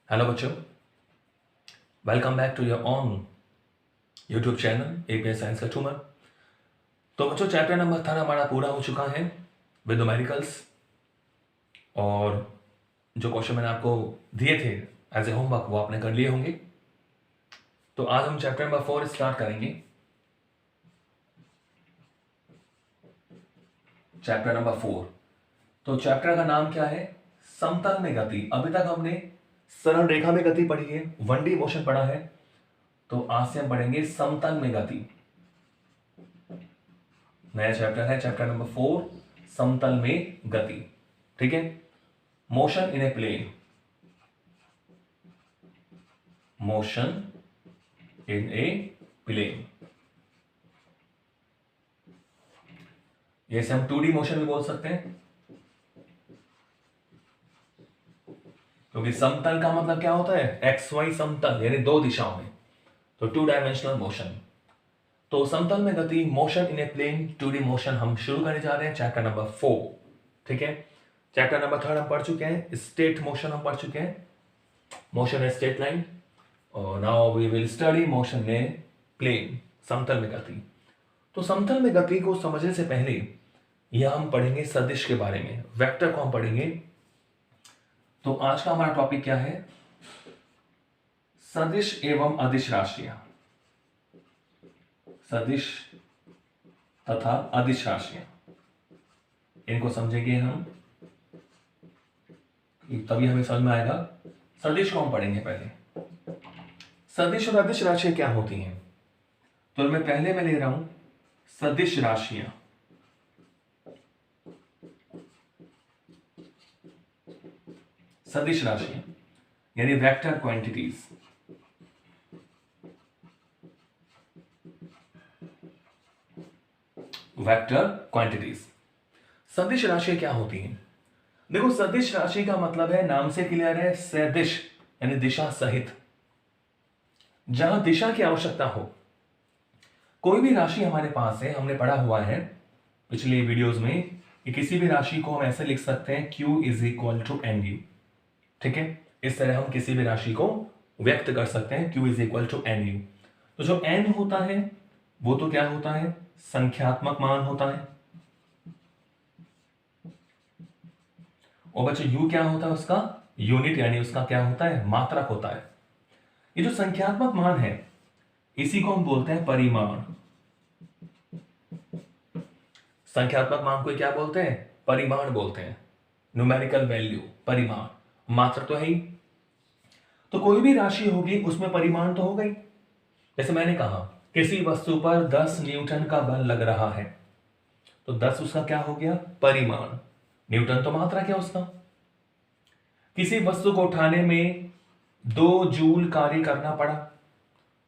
Hello बच्चों, welcome back to your own YouTube channel APS science का ट्यूमर। तो बच्चों, चैप्टर नंबर 13 हमारा पूरा हो चुका है विद न्यूमेरिकल्स। और जो क्वेश्चन मैंने आपको दिए थे एज ए होमवर्क वो आपने कर लिए होंगे। तो आज हम चैप्टर नंबर 4 स्टार्ट करेंगे। Chapter number 4। तो चैप्टर का नाम क्या है? समतल में गति। अभी तक हमने सरल रेखा में गति पढ़ी है, 1D मोशन पढ़ा है। तो आज से हम पढ़ेंगे समतल में गति। नया चैप्टर है, चैप्टर नंबर 4, समतल में गति। ठीक है। Motion in a plane, motion in a plane. जैसे हम 2D मोशन भी बोल सकते हैं, क्योंकि समतल का मतलब क्या होता है? एक्स वाई समतल, यानी दो दिशाओं में। तो 2 डायमेंशनल मोशन। तो समतल में गति, motion in a plane, 2D motion हम शुरू करने जा रहे हैं चैप्टर नंबर 4। ठीक है। चैप्टर नंबर 3 हम पढ़ चुके हैं, स्ट्रेट मोशन हम पढ़ चुके हैं, मोशन ए स्ट्रेट लाइन। और now we will study motion in plane, समतल में गति। तो समतल में गति को समझने से पहले यह हम पढ़ेंगे सदिश के बारे में, वेक्टर को हम पढ़ेंगे। तो आज का हमारा टॉपिक क्या है? सदिश एवं अदिश राशियां। सदिश तथा अदिश राशियां, इनको समझेंगे हम, तभी हमें समझ में आएगा। सदिश को हम पढ़ेंगे पहले। सदिश और अदिश राशियां क्या होती हैं? तो मैं पहले ले रहा हूं सदिश राशियां। सदिश राशियां यानी वेक्टर क्वांटिटीज। Vector quantities. सदिश राशियां क्या होती हैं? देखो, सदिश राशि का मतलब है, नाम से क्लियर है, सदिश यानी दिशा सहित। जहां दिशा की आवश्यकता हो। कोई भी राशि हमारे पास है, हमने पढ़ा हुआ है पिछले वीडियोस में कि किसी भी राशि को हम ऐसे लिख सकते हैं, Q is equal to n u. ठीक है। इस तरह हम किसी भी राशि को व्यक्त कर सकते हैं, Q is equal to n u. तो जो n होता है वो तो क्या होता है? संख्यात्मक मान होता है। और बच्चों u क्या होता है? उसका यूनिट, यानी उसका क्या होता है? मात्रक होता है। ये जो संख्यात्मक मान है, इसी को हम बोलते हैं परिमाण। संख्यात्मक मान को क्या बोलते हैं? परिमाण बोलते हैं। न्यूमेरिकल वैल्यू, परिमाण, मात्रक तो है ही। तो कोई भी राशि होगी उसमें परिमाण तो होगा ही। जैसे मैंने कहा, किसी वस्तु पर 10 न्यूटन का बल लग रहा है, तो 10 उसका क्या हो गया? परिमाण। न्यूटन तो मात्रक है उसका। किसी वस्तु को उठाने में 2 जूल कार्य करना पड़ा,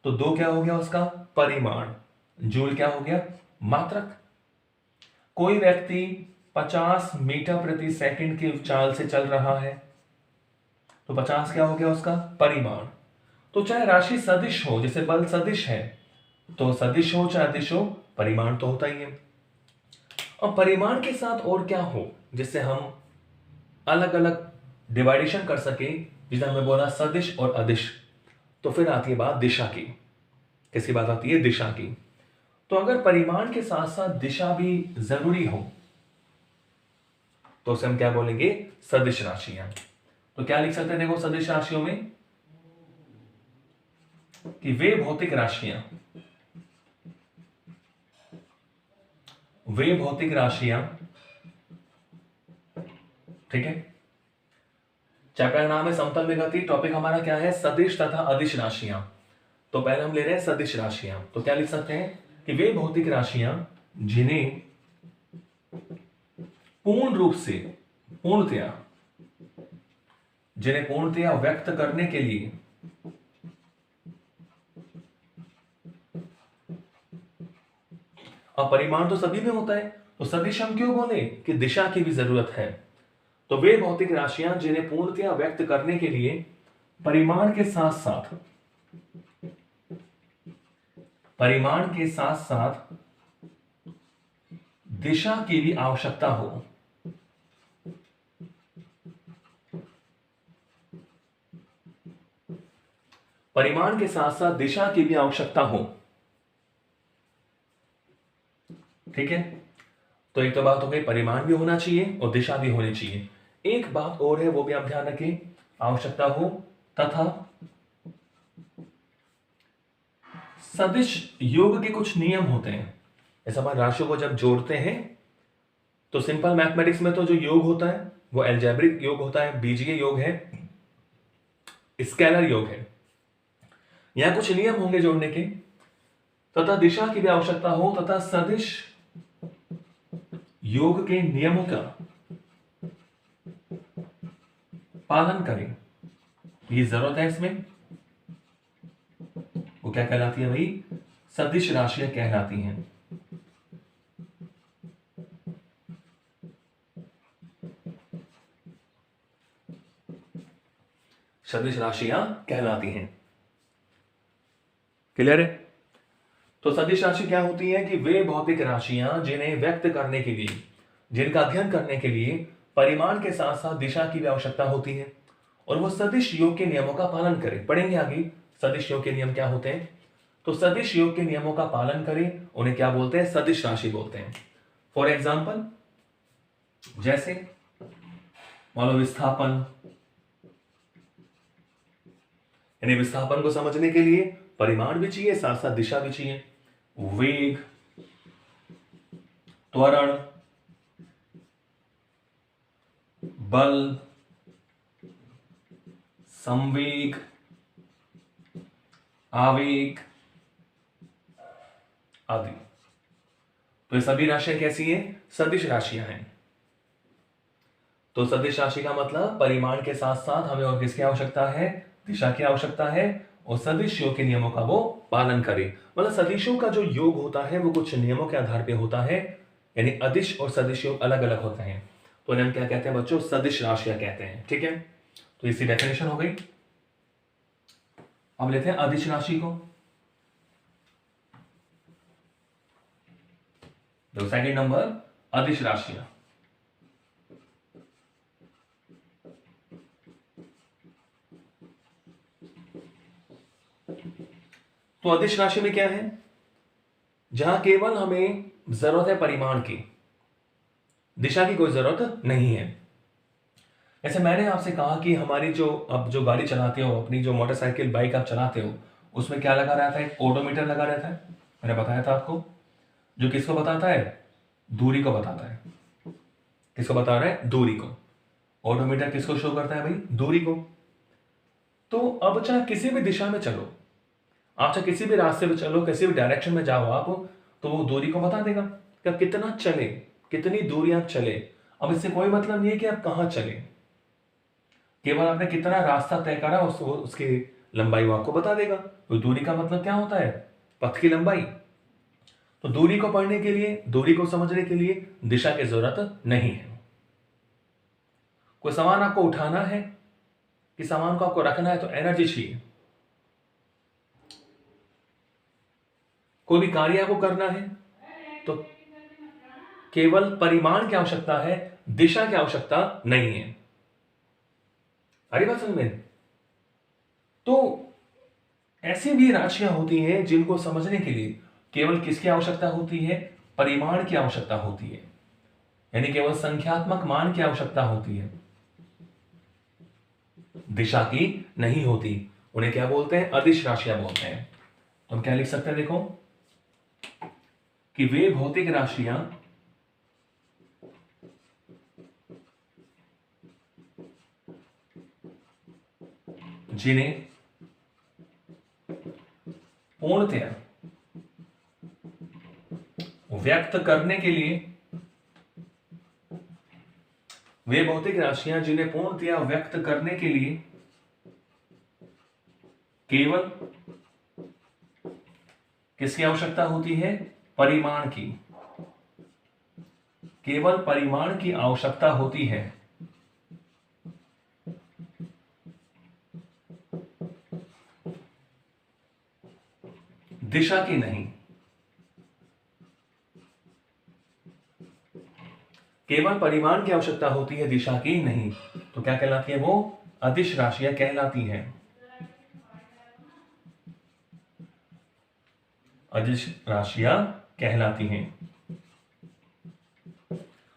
तो 2 क्या हो गया उसका? परिमाण। जूल क्या हो गया? मात्रक। कोई व्यक्ति 50 मीटर प्रति सेकंड की चाल से चल रहा है, तो 50 क्या हो गया उसका? परिमाण। तो चाहे राशि सदिश हो, जैसे बल सदिश है, तो सदिश हो चाहे अदिश हो, परिमाण तो होता ही है। और परिमाण के साथ और क्या हो जिससे हम अलग अलग डिवाइडेशन कर सके, जिसे हमने बोला सदिश और अदिश। तो फिर आती है बात दिशा की। किसकी बात आती है? दिशा की। तो अगर परिमाण के साथ साथ दिशा भी जरूरी हो, तो उसे हम क्या बोलेंगे? सदिश राशियां। तो क्या लिख सकते हैं? देखो, सदिश राशियों में कि वे भौतिक राशियां, वे भौतिक राशियां। ठीक है। चैप्टर का नाम है समतल में गति। टॉपिक हमारा क्या है? सदिश तथा अदिश राशियां। तो पहले हम ले रहे हैं सदिश राशियां। तो क्या लिख सकते हैं कि वे भौतिक राशियां जिन्हें पूर्ण रूप से, पूर्णतया, जिन्हें पूर्णतया व्यक्त करने के लिए अब परिमाण तो सभी में होता है, तो सदिश हम क्यों बोले कि दिशा की भी जरूरत है। तो वे भौतिक राशियां जिन्हें पूर्णतया व्यक्त करने के लिए परिमाण के साथ साथ, परिमाण के साथ साथ दिशा की भी आवश्यकता हो, परिमाण के साथ साथ दिशा की भी आवश्यकता हो। ठीक है, तो एक तो बात हो गई, परिमाण भी होना चाहिए और दिशा भी होनी चाहिए। एक बात और है, वो भी आप ध्यान रखें, आवश्यकता हो तथा सदिश योग के कुछ नियम होते हैं। ऐसा अपन राशियों को जब जोड़ते हैं तो सिंपल मैथमेटिक्स में तो जो योग होता है वो एल्जेब्रिक योग होता है, बीजीय योग है, स्केलर योग है। यहां कुछ नियम होंगे जोड़ने के, तथा दिशा की भी आवश्यकता हो तथा सदिश योग के नियमों का पालन करें, ये जरूरत है इसमें। वो क्या कहलाती है भाई? सदिश राशियां कहलाती हैं। सदिश राशियां कहलाती हैं। क्लियर है? तो सदिश राशि क्या होती है कि वे भौतिक राशियां जिन्हें व्यक्त करने के लिए, जिनका अध्ययन करने के लिए परिमाण के साथ साथ दिशा की भी आवश्यकता होती है, और वो सदिश योग के नियमों का पालन करें। पढ़ेंगे आगे सदिश योग के नियम क्या होते हैं। तो सदिश योग के नियमों का पालन करें, उन्हें क्या बोलते हैं? सदिश राशि बोलते हैं। फॉर एग्जाम्पल, जैसे मान लो विस्थापन, यानी विस्थापन को समझने के लिए परिमाण भी चाहिए, साथ साथ दिशा भी चाहिए। वेग, त्वरण, बल, संवेग, आवेग आदि। तो ये सभी राशियां कैसी हैं? सदिश राशियां हैं। तो सदिश राशि का मतलब परिमाण के साथ साथ हमें और किसकी आवश्यकता है? दिशा की आवश्यकता है, और सदिश योग के नियमों का वो पालन करे। मतलब सदिशों का जो योग होता है वो कुछ नियमों के आधार पे होता है, यानी अदिश और सदिश योग अलग अलग होते हैं। तो इन्हें हम क्या कहते हैं बच्चों? सदिश राशियां कहते हैं। ठीक है, तो इसकी डेफिनेशन हो गई। अब लेते हैं अदिश राशि को। तो सेकंड नंबर, अदिश राशियां। तो अदिश राशि में क्या है? जहां केवल हमें जरूरत है परिमाण की, दिशा की कोई जरूरत नहीं है। ऐसे मैंने आपसे कहा कि हमारी जो अब जो गाड़ी चलाते हो, अपनी जो मोटरसाइकिल बाइक आप चलाते हो, उसमें क्या लगा रहता है? एक ओडोमीटर लगा रहता है। मैंने बताया था आपको, जो किसको बताता है? दूरी को बताता है। किसको बता रहा है? दूरी को। ओडोमीटर किसको शो करता है भाई? दूरी को। तो अब चाहे किसी भी दिशा में चलो, आप चाहे किसी भी रास्ते में चलो, किसी भी डायरेक्शन में जाओ आप, तो वो दूरी को बता देगा कि आप कितना चले, कितनी दूरी आप चले। अब इससे कोई मतलब नहीं है कि आप कहां चले, केवल आपने कितना रास्ता तय करा उसकी लंबाई वो आपको बता देगा। तो दूरी का मतलब क्या होता है? पथ की लंबाई। तो दूरी को पढ़ने के लिए, दूरी को समझने के लिए दिशा की जरूरत नहीं है। कोई सामान आपको उठाना है कि सामान को आपको रखना है, तो एनर्जी चाहिए। कोई भी कार्य आपको करना है तो केवल परिमाण की आवश्यकता है, दिशा की आवश्यकता नहीं है। अरे बात समझ में? तो ऐसी भी राशियां होती हैं जिनको समझने के लिए केवल किसकी आवश्यकता होती है? परिमाण की आवश्यकता होती है, यानी केवल संख्यात्मक मान की आवश्यकता होती है, दिशा की नहीं होती। उन्हें क्या बोलते हैं? अदिश राशियां बोलते हैं। तो हम क्या लिख सकते हैं? देखो कि वे भौतिक राशियां जिन्हें पूर्णतया व्यक्त करने के लिए, वे भौतिक राशियां जिन्हें पूर्णतया व्यक्त करने के लिए केवल किसकी आवश्यकता होती है? परिमाण की। केवल परिमाण की आवश्यकता होती है, दिशा की नहीं। केवल परिमाण की आवश्यकता होती है, दिशा की नहीं। तो क्या कहलाती है वो? अदिश राशियां कहलाती हैं। अदिश राशियां कहलाती हैं।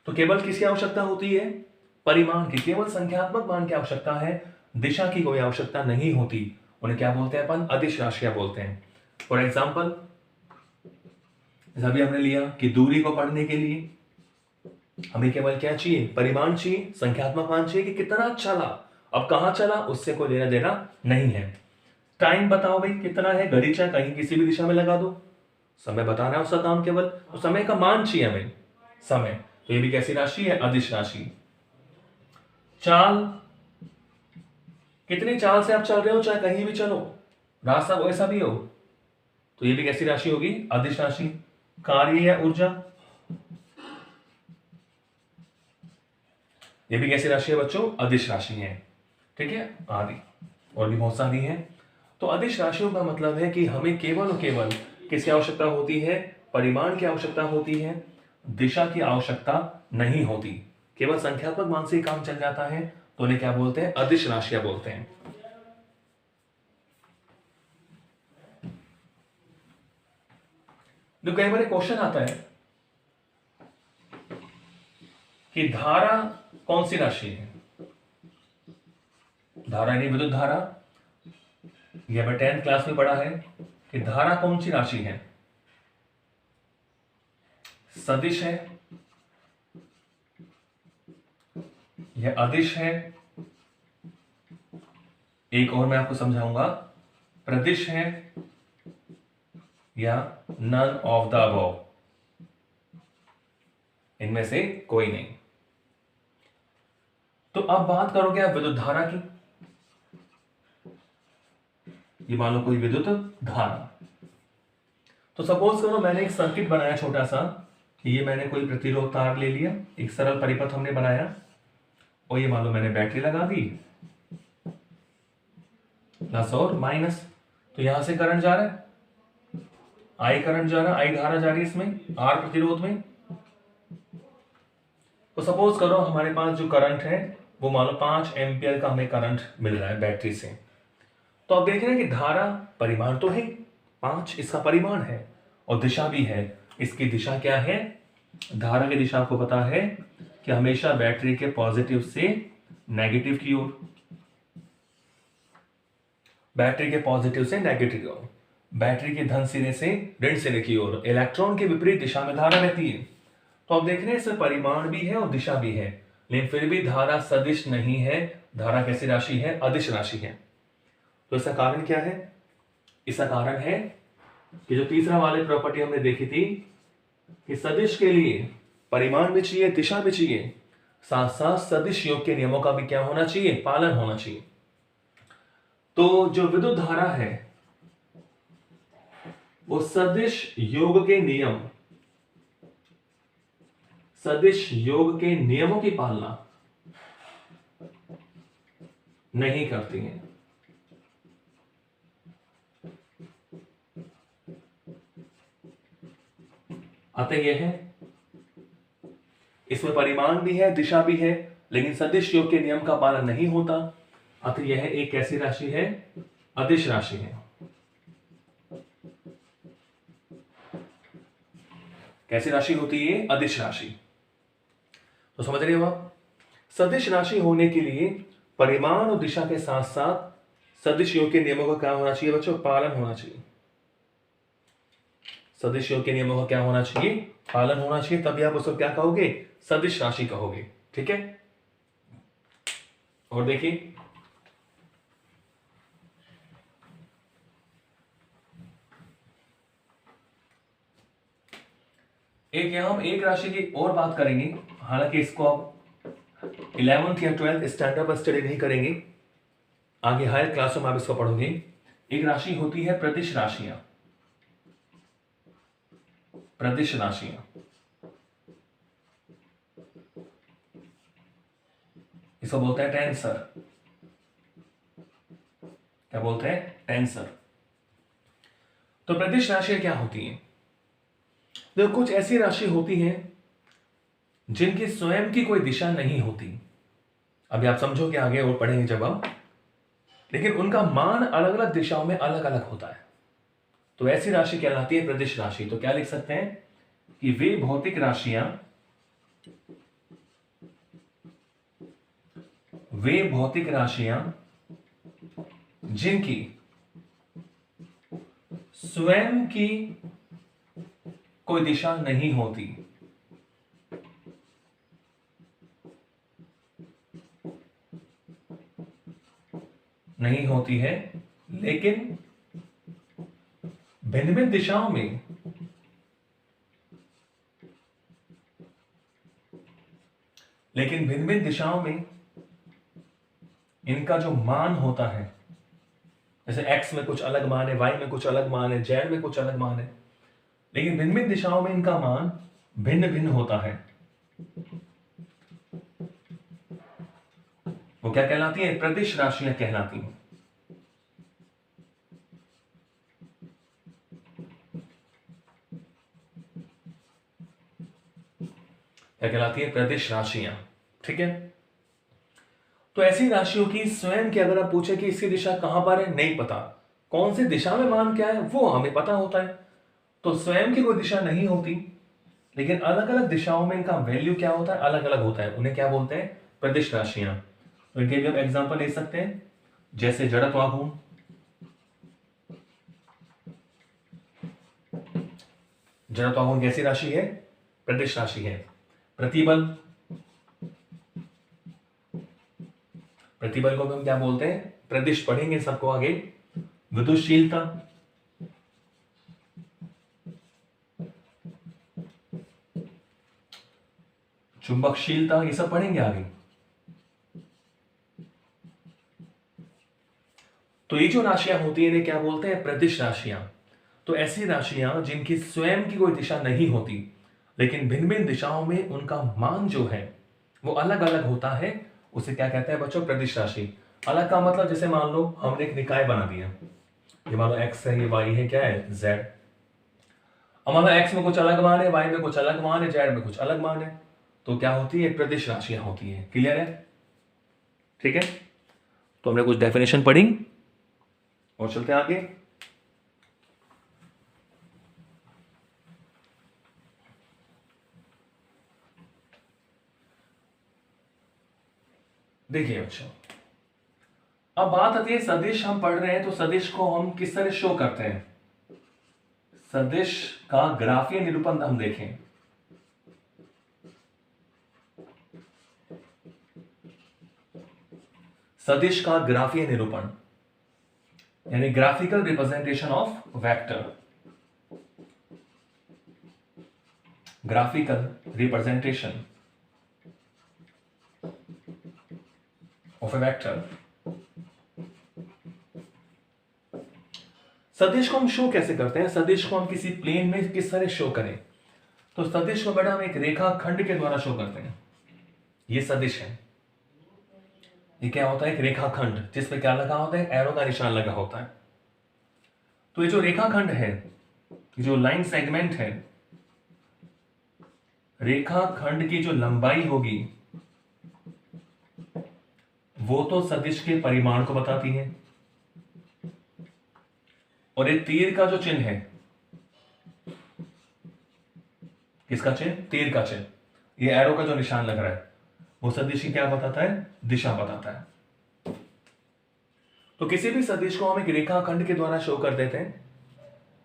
तो केवल किसकी आवश्यकता होती है? परिमाण की, केवल संख्यात्मक मान की आवश्यकता है, दिशा की कोई आवश्यकता नहीं होती। उन्हें क्या बोलते हैं अपन? अदिश राशियां बोलते हैं। फॉर एग्जाम्पल, अभी हमने लिया कि दूरी को पढ़ने के लिए हमें केवल क्या चाहिए? परिमाण चाहिए, संख्यात्मक मान चाहिए कि कितना चला। अब कहां चला उससे कोई लेना देना नहीं है। टाइम बताओ भाई कितना है, घड़ी चाहे कहीं किसी भी दिशा में लगा दो, समय बताना है उसका काम, केवल तो समय का मान चाहिए हमें, समय। तो ये भी कैसी राशि है? अदिश राशि। चाल, कितनी चाल से आप चल रहे हो, चाहे कहीं भी चलो, रास्ता वैसा भी हो, तो ये भी कैसी राशि होगी? अदिश राशि। कार्य या ऊर्जा, ये भी कैसी राशि है बच्चों? अदिश राशि है। ठीक है, आदि और भी बहुत सारी है। तो अदिश राशियों का मतलब है कि हमें केवल और केवल किसकी आवश्यकता होती है? परिमाण की आवश्यकता होती है, दिशा की आवश्यकता नहीं होती। केवल संख्यात्मक मान से ही काम चल जाता है, तो उन्हें क्या बोलते हैं? अदिश राशियां बोलते हैं। तो कई बार क्वेश्चन आता है कि धारा कौन सी राशि है? धारा यानी विद्युत धारा, ये हमें 10th क्लास में पढ़ा है कि धारा कौन सी राशि है? सदिश है, यह अदिश है, एक और मैं आपको समझाऊंगा, प्रदिश है, या नन ऑफ द अबव, इनमें से कोई नहीं। तो अब बात करोगे आप विद्युत धारा की। ये मान लो कोई विद्युत धारा, तो सपोज करो मैंने एक सर्किट बनाया छोटा सा, कि ये मैंने कोई प्रतिरोध तार ले लिया, एक सरल परिपथ हमने बनाया, और ये मान लो मैंने बैटरी लगा दी, प्लस और माइनस। तो यहां से करंट जा रहा है, आई करंट जा रहा है, आई धारा जा रही है इसमें, आर प्रतिरोध में। तो सपोज करो हमारे पास जो करंट है वो मान लो 5 एम्पियर का हमें करंट मिल रहा है बैटरी से। तो आप देख रहे हैं कि धारा परिमाण तो है 5, इसका परिमाण है, और दिशा भी है। इसकी दिशा क्या है? धारा की दिशा आपको पता है कि हमेशा बैटरी के पॉजिटिव से नेगेटिव की ओर, बैटरी के पॉजिटिव से नेगेटिव की ओर, बैटरी के धन सिरे से ऋण सिरे की ओर, इलेक्ट्रॉन के विपरीत दिशा में धारा रहती है। तो आप देख रहे हैं इसमें परिमाण भी है और दिशा भी है, लेकिन फिर भी धारा सदिश नहीं है। धारा कैसी राशि है? अदिश राशि है। तो इसका कारण क्या है? इसका कारण है कि जो तीसरा वाली प्रॉपर्टी हमने देखी थी कि सदिश के लिए परिमाण भी चाहिए, दिशा भी चाहिए, साथ साथ सदिश योग के नियमों का भी क्या होना चाहिए? पालन होना चाहिए। तो जो विद्युत धारा है वो सदिश योग के नियम, सदिश योग के नियमों की पालना नहीं करती है। अतः यह है, इसमें परिमाण भी है, दिशा भी है, लेकिन सदिश योग के नियम का पालन नहीं होता। अतः यह एक कैसी राशि है? अदिश राशि है। कैसी राशि होती है? अदिश राशि। तो समझ रहे हो आप? सदिश राशि होने के लिए परिमाण और दिशा के साथ साथ सदिश योग के नियमों का क्या होना चाहिए बच्चों? पालन होना चाहिए। सदिश योग के नियमों का क्या होना चाहिए? पालन होना चाहिए, तभी आप उसको क्या कहोगे? सदिश राशि कहोगे। ठीक है, और देखिए एक यहां हम एक राशि की और बात करेंगे, हालांकि इसको आप 11th या 12th स्टैंडर्ड पर स्टडी नहीं करेंगे, आगे हायर क्लासों में आप इसको पढ़ोगे। एक राशि होती है प्रदिश राशियां, प्रदिश राशियां, इसको बोलते हैं टेंसर। क्या बोलते हैं? टेंसर। तो प्रदिश राशियां क्या होती हैं? देखो, कुछ ऐसी राशि होती हैं जिनकी स्वयं की कोई दिशा नहीं होती। अभी आप समझोगे आगे और पढ़ेंगे जब हम, लेकिन उनका मान अलग अलग दिशाओं में अलग अलग होता है। तो ऐसी राशि कहलाती है प्रदिश राशि। तो क्या लिख सकते हैं कि वे भौतिक राशियां जिनकी स्वयं की कोई दिशा नहीं होती, है, लेकिन भिन्न भिन्न दिशाओं में इनका जो मान होता है, जैसे x में कुछ अलग मान है, y में कुछ अलग मान है, z में कुछ अलग मान है, लेकिन भिन्न भिन्न दिशाओं में इनका मान भिन्न भिन्न होता है, वो क्या कहलाती है? प्रदिश राशियां कहलाती हैं। क्या कहलाती है? प्रदिश राशियां। ठीक है, तो ऐसी राशियों की स्वयं की अगर आप पूछे कि इसकी दिशा कहां पर है, नहीं पता, कौन सी दिशा में मान क्या है वो हमें पता होता है। तो स्वयं की कोई दिशा नहीं होती, लेकिन अलग अलग दिशाओं में इनका वैल्यू क्या होता है? अलग अलग होता है। उन्हें क्या बोलते हैं? प्रदिश राशियां। तो इनके भी हम एग्जांपल ले सकते हैं, जैसे जड़त्वाघूर्ण। जड़त्वाघूर्ण कैसी राशि है? प्रदिश राशि है। प्रतिबल को भी हम क्या बोलते हैं? प्रदिश। पढ़ेंगे सबको आगे। विद्युतशीलता, चुंबकशीलता, ये सब पढ़ेंगे आगे। तो ये जो राशियां होती है इन्हें क्या बोलते हैं? प्रदिश राशियां। तो ऐसी राशियां जिनकी स्वयं की कोई दिशा नहीं होती, लेकिन भिन्न भिन्न दिशाओं में उनका मान जो है वो अलग अलग होता है, उसे क्या कहते हैं बच्चों? प्रदिश राशि। अलग का मतलब, जैसे मान लो हमने एक निकाय बना दिया, ये मान लो x है, ये y है, क्या है? z। अब मान लो x में कुछ अलग मान है, y में कुछ अलग मान है, z में कुछ अलग मान है, तो क्या होती है? प्रदिश राशियां होती है। क्लियर है? ठीक है, तो हमने कुछ डेफिनेशन पढ़ी और चलते हैं आगे। देखिए बच्चों, अब बात आती है सदिश हम पढ़ रहे हैं, तो सदिश को हम किस तरह शो करते हैं? सदिश का ग्राफीय निरूपण हम देखें। सदिश का ग्राफीय निरूपण यानी graphical representation of vector. Graphical representation of A vector. सदिश को हम शो कैसे करते हैं? सदिश को हम किसी प्लेन में किस तरह शो करें? तो सदिश को बेटा हम एक रेखाखंड के द्वारा शो करते हैं। ये सदिश है, ये क्या होता है? एक रेखाखंड, जिसमें क्या लगा होता है? एरो का निशान लगा होता है। तो ये जो रेखाखंड है, जो लाइन सेगमेंट है, रेखाखंड की जो लंबाई होगी वो तो सदिश के परिमाण को बताती है, और ये तीर का जो चिन्ह है, किसका चिन्ह? तीर का चिन्ह, ये एरो का जो निशान लग रहा है वो सदिश की क्या बताता है? दिशा बताता है। तो किसी भी सदिश को हम एक रेखाखंड के द्वारा शो कर देते हैं।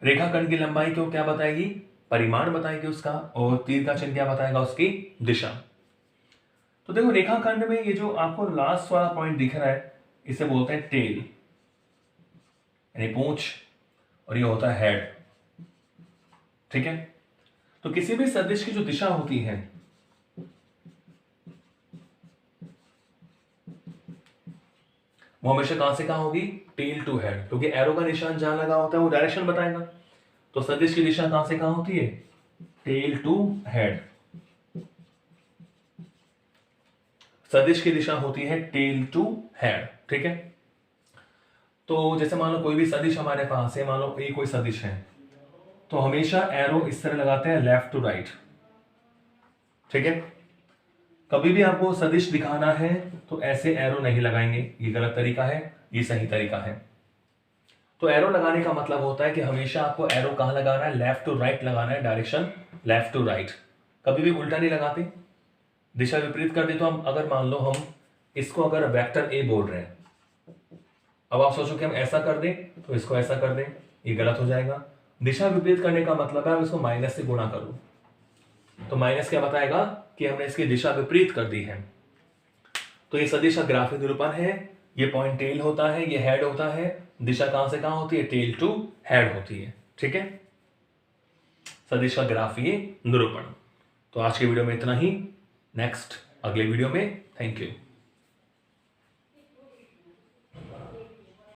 रेखाखंड की लंबाई को क्या बताएगी? परिमाण बताएगी उसका, और तीर का चिन्ह क्या बताएगा? उसकी दिशा। तो देखो रेखाखंड में ये जो आपको लास्ट वाला पॉइंट दिख रहा है, इसे बोलते हैं टेल यानी पूंछ, और ये होता है हेड। ठीक है, तो किसी भी सदिश की जो दिशा होती है वो हमेशा कहां से कहां होगी? टेल टू हेड, क्योंकि एरो का निशान जहां लगा होता है वो डायरेक्शन बताएगा। तो सदिश की दिशा कहां से कहां होती है? Tail to head. सदिश की दिशा होती है टेल टू हेड। ठीक है, तो जैसे मान लो कोई भी सदिश हमारे पास है, मान लो ये कोई सदिश है, तो हमेशा एरो इस तरह लगाते हैं लेफ्ट टू राइट। ठीक है, कभी भी आपको सदिश दिखाना है तो ऐसे एरो नहीं लगाएंगे, ये गलत तरीका है, ये सही तरीका है। तो एरो लगाने का मतलब होता है कि हमेशा आपको एरो कहाँ लगाना है, लेफ्ट टू राइट लगाना है, डायरेक्शन लेफ्ट टू राइट, कभी भी उल्टा नहीं लगाते, दिशा विपरीत कर दे। तो हम अगर मान लो हम इसको अगर वेक्टर ए बोल रहे हैं, अब आप सोचो कि हम ऐसा कर दें तो इसको ऐसा कर दें, ये गलत हो जाएगा। दिशा विपरीत करने का मतलब है इसको माइनस से गुणा करो, तो माइनस क्या बताएगा कि हमने इसकी दिशा विपरीत कर दी है। तो ये सदिश का ग्राफिक निरूपण है। ये पॉइंट टेल होता है, ये हेड होता है, दिशा कहां से कहां होती है, टेल टू हेड होती है। ठीक है, सदिश का ग्राफीय निरूपण। तो आज के वीडियो में इतना ही, नेक्स्ट अगले वीडियो में। Thank you.